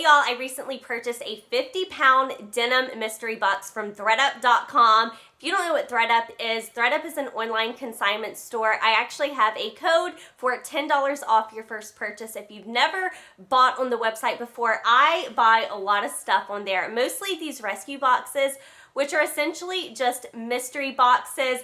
Hey y'all, I recently purchased a 50-pound denim mystery box from Thredup.com. If you don't know what Thredup is an online consignment store. I actually have a code for $10 off your first purchase. If you've never bought on the website before, I buy a lot of stuff on there, mostly these rescue boxes, which are essentially just mystery boxes.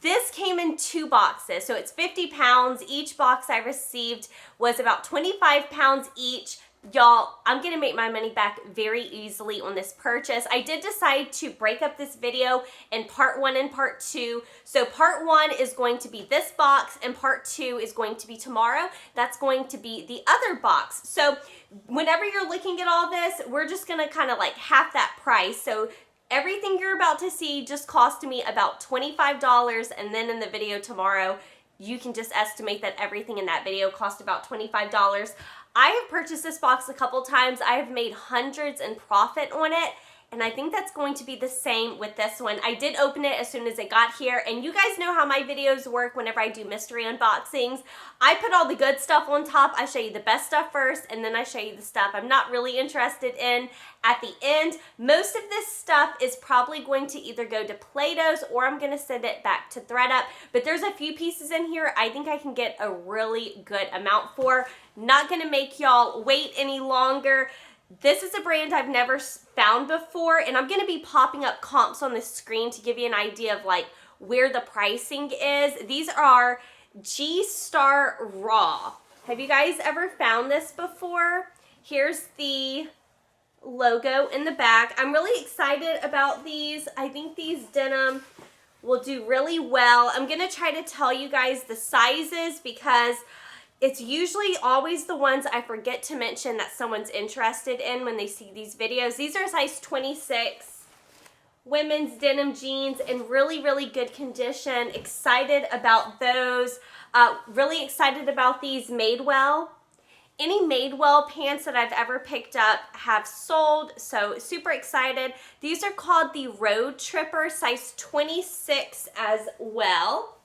This came in 2 boxes, so it's 50 pounds. Each box I received was about 25 pounds each. Y'all, I'm gonna make my money back very easily on this purchase. I did decide to break up this video in part 1 and part 2. So part 1 is going to be this box and part 2 is going to be tomorrow. That's going to be the other box. So whenever you're looking at all this, we're just gonna kind of like half that price. So everything you're about to see just cost me about $25, and then in the video tomorrow, you can just estimate that everything in that video cost about $25. I have purchased this box a couple times. I have made hundreds in profit on it, and I think that's going to be the same with this one. I did open it as soon as it got here, and you guys know how my videos work whenever I do mystery unboxings. I put all the good stuff on top. I show you the best stuff first, and then I show you the stuff I'm not really interested in at the end. Most of this stuff is probably going to either go to Plato's or I'm going to send it back to Thredup, but there's a few pieces in here I think I can get a really good amount for. Not going to make y'all wait any longer. This is a brand I've never found before, and I'm going to be popping up comps on the screen to give you an idea of like where the pricing is. These are G-Star Raw. Have you guys ever found this before? Here's the logo in the back. I'm really excited about these. I think these denim will do really well. I'm going to try to tell you guys the sizes because it's usually always the ones I forget to mention that someone's interested in when they see these videos. These are size 26 women's denim jeans in really, really good condition. Excited about those. Really excited about these Madewell. Any Madewell pants that I've ever picked up have sold, so super excited. These are called the Road Tripper, size 26 as well.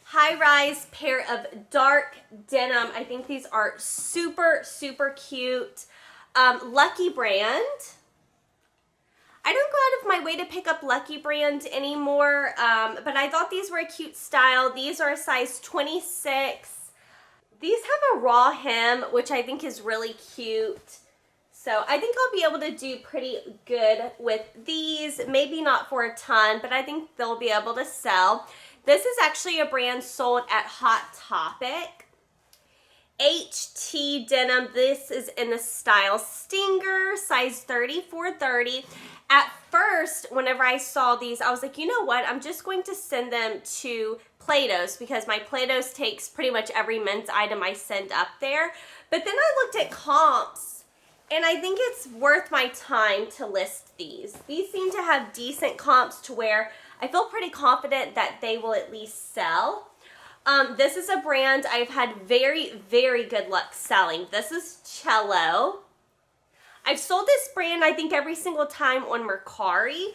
High-rise pair of dark denim. I think these are super, super cute. Lucky Brand. I don't go out of my way to pick up Lucky Brand anymore, but I thought these were a cute style. These are a size 26. These have a raw hem, which I think is really cute. So I think I'll be able to do pretty good with these. Maybe not for a ton, but I think they'll be able to sell. This is actually a brand sold at Hot Topic. HT Denim. This is in the style Stinger, size 34-30. At first, whenever I saw these, I was like, you know what? I'm just going to send them to Plato's because my Plato's takes pretty much every men's item I send up there. But then I looked at comps, and I think it's worth my time to list these. These seem to have decent comps to where I feel pretty confident that they will at least sell. This is a brand I've had very, very good luck selling. This is Cello. I've sold this brand, I think, every single time on MERCARI,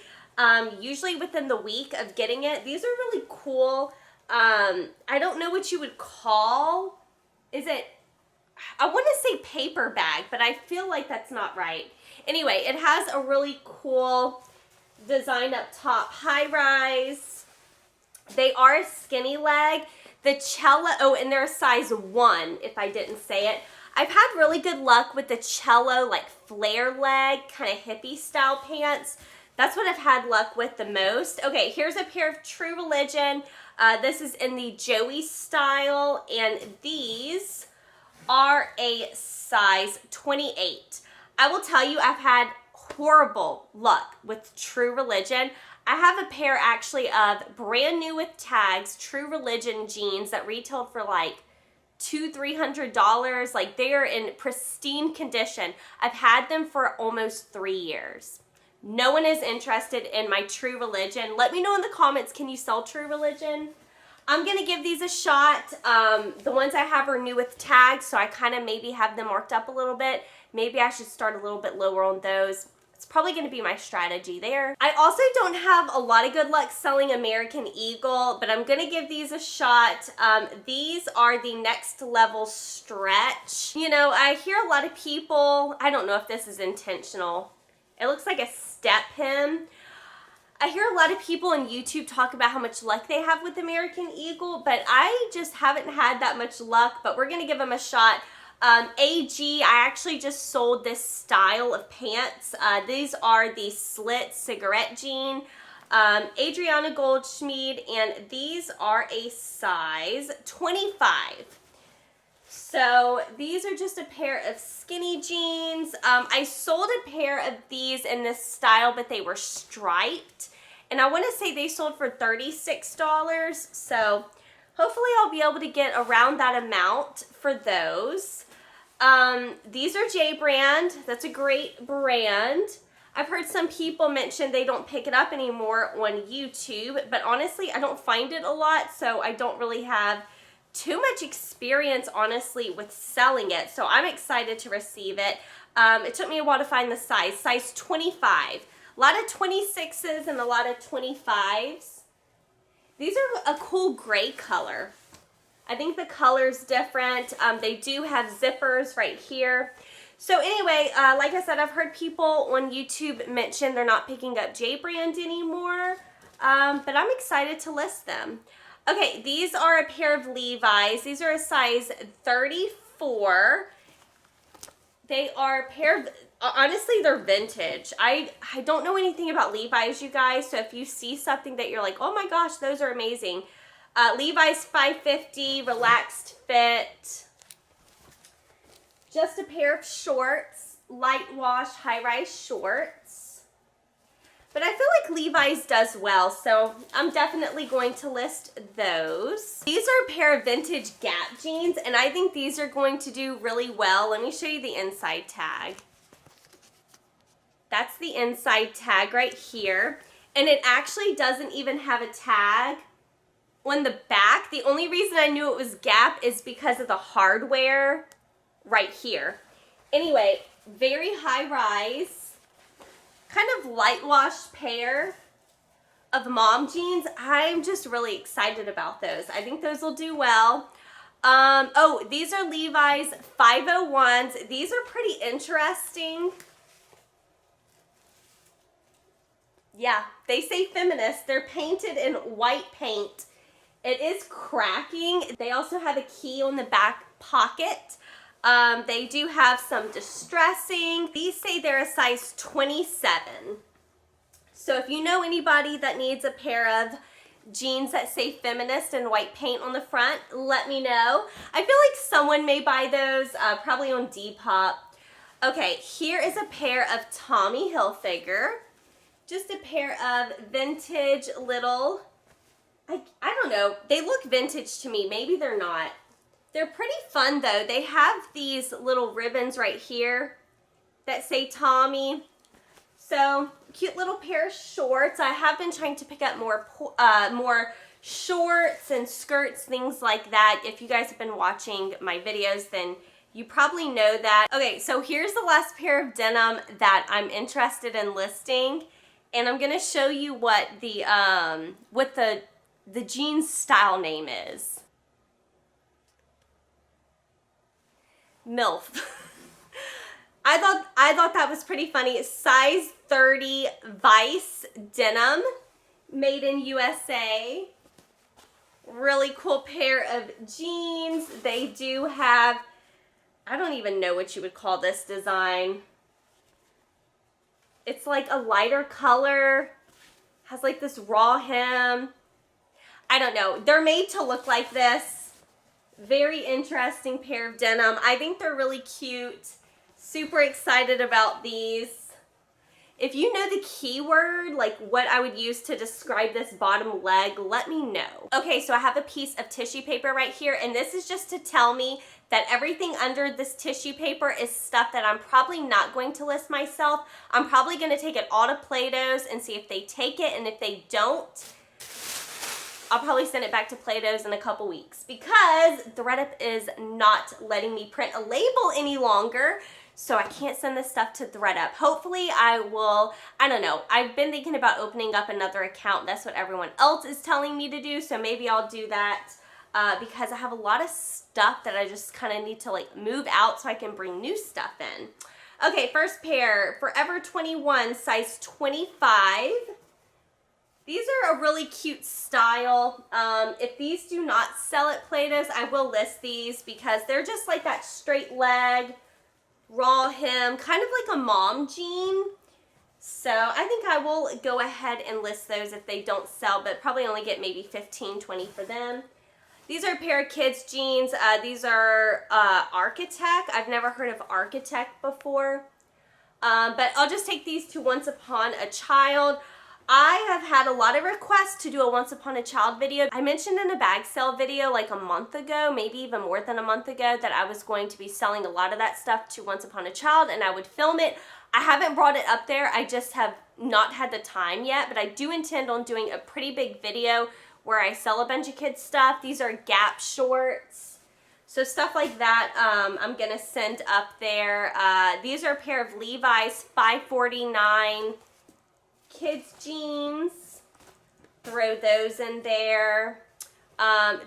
usually within the week of getting it. These are really cool. I don't know what you would call, is it, I want to say paper bag, but I feel like that's not right. Anyway, it has a really cool design up top, high rise. They are a skinny leg. The Cello, oh, and they're a size 1, if I didn't say it. I've had really good luck with the Cello, like flare leg, kind of hippie style pants. That's what I've had luck with the most. Okay, here's a pair of True Religion. This is in the Joey style, and these are a size 28. I will tell you, I've had horrible luck with True Religion. I have a pair actually of brand new with tags True Religion jeans that retailed for like $200-300. Like, they are in pristine condition. I've had them for almost 3 years. No one is interested in my True Religion. Let me know in the comments, can you sell True Religion? I'm gonna give these a shot. The ones I have are new with tags, so I kind of maybe have them marked up a little bit. Maybe I should start a little bit lower on those. it's probably going to be my strategy there. I also don't have a lot of good luck selling American Eagle, but I'm going to give these a shot. These are the next level stretch. You know, I hear a lot of people, I don't know if this is intentional. It looks like a step hem. I hear a lot of people on YouTube talk about how much luck they have with American Eagle, but I just haven't had that much luck, but we're going to give them a shot. AG, I actually just sold this style of pants. These are the slit cigarette jean. Adriana Goldschmied, and these are a size 25. So these are just a pair of skinny jeans. I sold a pair of these in this style, but they were striped. And I want to say they sold for $36. So hopefully I'll be able to get around that amount for those. These are J brand. That's a great brand. I've heard some people mention they don't pick it up anymore on YouTube, but honestly, I don't find it a lot, so I don't really have too much experience, honestly, with selling it. So I'm excited to receive it. It took me a while to find the size 25. A lot of 26s and a lot of 25s. These are a cool gray color. I think the color's different. They do have zippers right here. So anyway, like I said, I've heard people on YouTube mention they're not picking up J brand anymore, but I'm excited to list them. Okay, these are a pair of Levi's. These are a size 34. They are a pair of, honestly, they're vintage. I don't know anything about Levi's, you guys, so if you see something that you're like, oh my gosh, those are amazing. Levi's 550, relaxed fit. Just a pair of shorts, light wash, high-rise shorts. But I feel like Levi's does well, so I'm definitely going to list those. These are a pair of vintage Gap jeans, and I think these are going to do really well. Let me show you the inside tag. That's the inside tag right here. And it actually doesn't even have a tag on the back. The only reason I knew it was Gap is because of the hardware right here. Anyway, very high rise. Kind of light wash pair of mom jeans. I'm just really excited about those. I think those will do well. Oh, these are Levi's 501s. These are pretty interesting. Yeah, they say feminist. They're painted in white paint. It is cracking. They also have a key on the back pocket. They do have some distressing. These say they're a size 27. So if you know anybody that needs a pair of jeans that say feminist and white paint on the front, let me know. I feel like someone may buy those, probably on Depop. Okay, here is a pair of Tommy Hilfiger. Just a pair of vintage little, I don't know, they look vintage to me. Maybe they're not. They're pretty fun though. They have these little ribbons right here that say Tommy. So cute little pair of shorts. I have been trying to pick up more shorts and skirts, things like that. If you guys have been watching my videos, then you probably know that. Okay, so here's the last pair of denim that I'm interested in listing. And I'm gonna show you what the jeans style name is. MILF. I thought that was pretty funny. It's size 30 Vice denim, made in USA. Really cool pair of jeans. They do have, I don't even know what you would call this design. It's like a lighter color, has like this raw hem. I don't know. They're made to look like this. Very interesting pair of denim. I think they're really cute. Super excited about these. If you know the keyword, like what I would use to describe this bottom leg, let me know. Okay, so I have a piece of tissue paper right here, and this is just to tell me that everything under this tissue paper is stuff that I'm probably not going to list myself. I'm probably going to take it all to Plato's and see if they take it, and if they don't, I'll probably send it back to Plato's in a couple weeks because Thredup is not letting me print a label any longer. so I can't send this stuff to Thredup. Hopefully I will, I don't know. I've been thinking about opening up another account. That's what everyone else is telling me to do, so maybe I'll do that because I have a lot of stuff that I just kind of need to like move out so I can bring new stuff in. Okay, first pair, Forever 21, size 25. These are a really cute style. If these do not sell at Plato's, I will list these because they're just like that straight leg, raw hem, kind of like a mom jean. So I think I will go ahead and list those if they don't sell, but probably only get maybe 15, 20 for them. These are a pair of kids jeans. These are Architect. I've never heard of Architect before. But I'll just take these to Once Upon a Child. I have had a lot of requests to do a Once Upon a Child video. I mentioned in a bag sale video like a month ago, maybe even more than a month ago, that I was going to be selling a lot of that stuff to Once Upon a Child and I would film it. I haven't brought it up there. I just have not had the time yet, but I do intend on doing a pretty big video where I sell a bunch of kids stuff. These are Gap shorts. So stuff like that I'm going to send up there. These are a pair of Levi's $5.49 kids jeans. Throw those in there.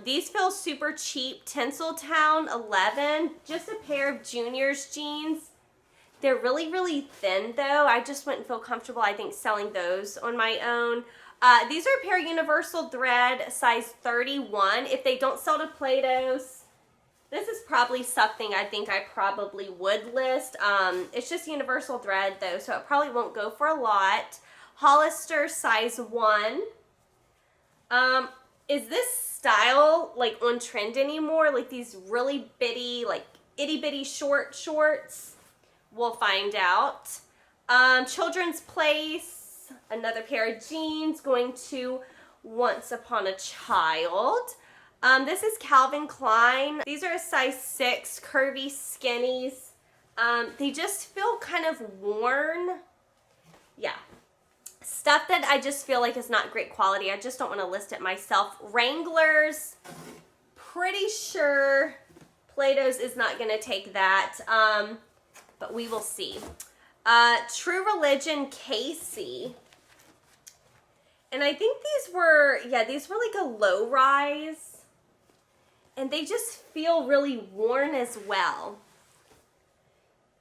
These feel super cheap. Tinseltown 11. Just a pair of Junior's jeans. They're really, really thin though. I just wouldn't feel comfortable, I think, selling those on my own. These are a pair of Universal Thread, size 31. If they don't sell to Plato's, this is probably something I think I probably would list. It's just Universal Thread though, so it probably won't go for a lot. Hollister, size 1. Is this style like on trend anymore? Like these really bitty, like itty bitty shorts? We'll find out. Children's Place, another pair of jeans going to Once Upon a Child. This is Calvin Klein. These are a size 6, curvy skinnies. They just feel kind of worn. Yeah. Stuff that I just feel like is not great quality. I just don't want to list it myself. Wranglers, pretty sure Plato's is not going to take that, but we will see. True Religion Casey. And I think these were, yeah, these were like a low rise. And they just feel really worn as well.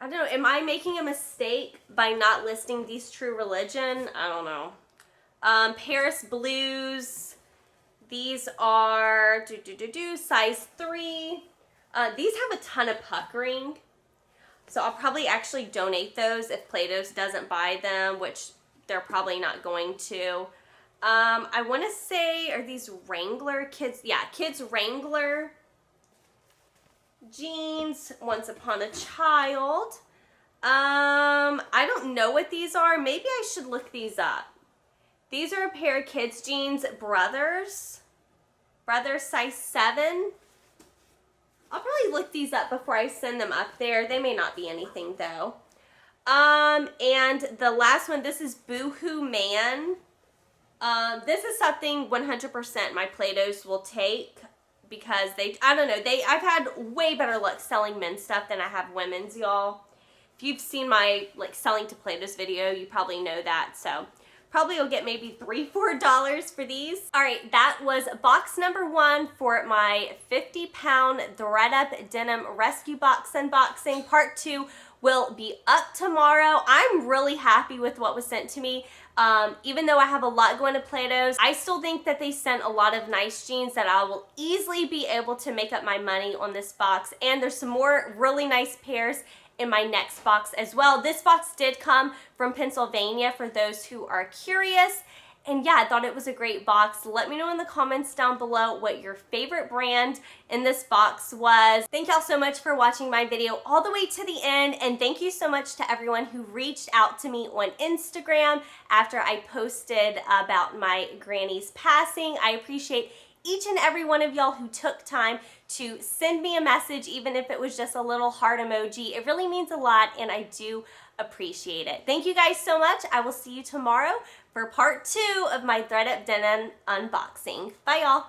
I don't know, am I making a mistake by not listing these True Religion? I don't know. Paris Blues. These are size 3. These have a ton of puckering. So I'll probably actually donate those if Plato's doesn't buy them, which they're probably not going to. I want to say, are these Wrangler kids? Yeah, kids Wrangler jeans, Once Upon a Child. I don't know what these are. Maybe I should look these up. These are a pair of kids jeans, Brothers size 7. I'll probably look these up before I send them up there. They may not be anything though. And the last one, this is Boohoo Man. This is something 100% my Plato's will take because I don't know, I've had way better luck selling men's stuff than I have women's, y'all. If you've seen my like selling to Plato's video, you probably know that. So probably will get maybe $3-4 for these. All right, that was box number 1 for my 50-pound Thredup Denim Rescue Box unboxing. Part 2 will be up tomorrow. I'm really happy with what was sent to me. Even though I have a lot going to Plato's, I still think that they sent a lot of nice jeans that I will easily be able to make up my money on this box. And there's some more really nice pairs in my next box as well. This box did come from Pennsylvania for those who are curious. And yeah, I thought it was a great box. Let me know in the comments down below what your favorite brand in this box was. Thank y'all so much for watching my video all the way to the end. And thank you so much to everyone who reached out to me on Instagram after I posted about my granny's passing. I appreciate each and every one of y'all who took time to send me a message, even if it was just a little heart emoji. It really means a lot, and I do appreciate it. Thank you guys so much. I will see you tomorrow for part 2 of my Thredup Denim unboxing. Bye, y'all.